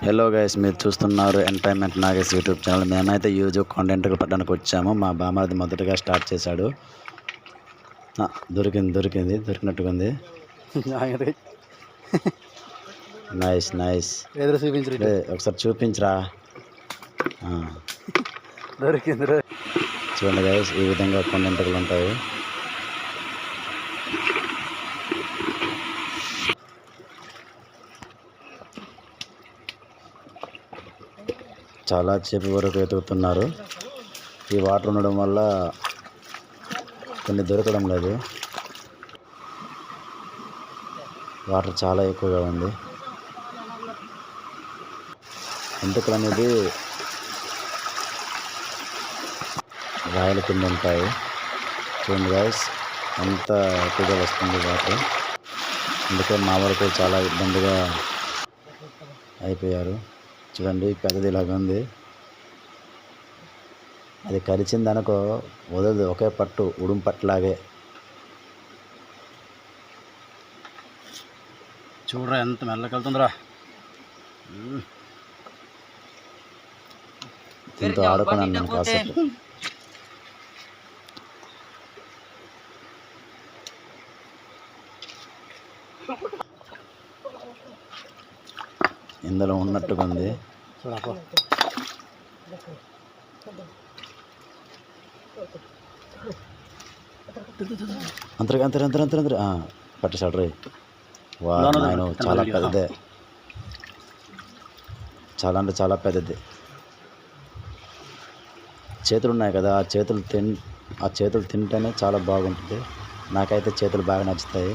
Hello guys, మీరు చూస్తున్నారు entertainment Nagesh YouTube channel. మేమైతే యూట్యూబ్ కంటెంట్ పట్టడానికి వచ్చాము. మా బామ్మది మొదటగా స్టార్ట్ చేశాడు. దొరికినట్టుగా ఉంది. Nice nice. ఒకసారి చూపించరా. దొరికింది. చూడండి గైస్, ఈ విధంగా కంటెంట్లు ఉంటాయి. చాలా చేప వరకు వెతుకుతున్నారు. ఈ వాటర్ ఉండడం వల్ల కొన్ని దొరకడం లేదు. వాటర్ చాలా ఎక్కువగా ఉంది. ఎంటుకలు అనేది రాయల కింద ఉంటాయి. చూడండి గైస్, ఎంత ఎక్కువగా వస్తుంది వాటర్. అందుకే మా వరకు చాలా ఇబ్బందిగా అయిపోయారు. చూడండి, పెద్దది ఇలాగ ఉంది. అది కరిచింది అనుకో వదలదు, ఒకే పట్టు, ఉడుం పట్టులాగే. చూడరా ఎంత మెల్లకెళ్తుందిరా. దీంతో ఆడుకున్నాను నేను కాసేపు. ఇందులో ఉన్నట్టుగా ఉంది. అంతరే పట్టేశాడు రే. ఆయన చాలా పెద్దదే, చాలా అంటే చాలా పెద్దది. చేతులు ఉన్నాయి కదా, ఆ చేతులు తింటేనే చాలా బాగుంటుంది. నాకైతే చేతులు బాగా నచ్చుతాయి.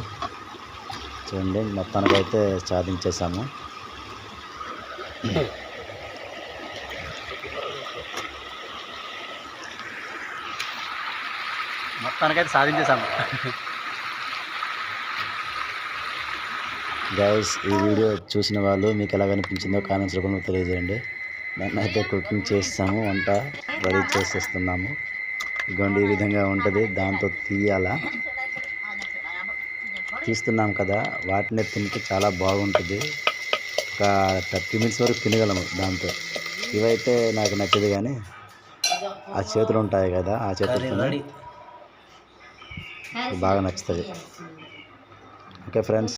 చూడండి, మొత్తానికైతే సాధించేసాము. మొత్తానికైతే సాధించేసాము. గైస్, ఈ వీడియో చూసిన వాళ్ళు మీకు ఎలా అనిపించిందో కామెంట్స్ రూపంలో తెలియజేయండి. మేమైతే కుకింగ్ చేస్తాము, వంట రెడీ చేసేస్తున్నాము. ఇదిగోండి, ఈ విధంగా ఉంటుంది. దాంతో తీస్తున్నాం కదా, వాటిని తింటే చాలా బాగుంటుంది. ఒక 30 మినిట్స్ వరకు తినగలము దాంతో. ఇవైతే నాకు నచ్చదు, కానీ ఆ చేతులు ఉంటాయి కదా, ఆ చేతులతో బాగా నచ్చుతుంది. Okay friends.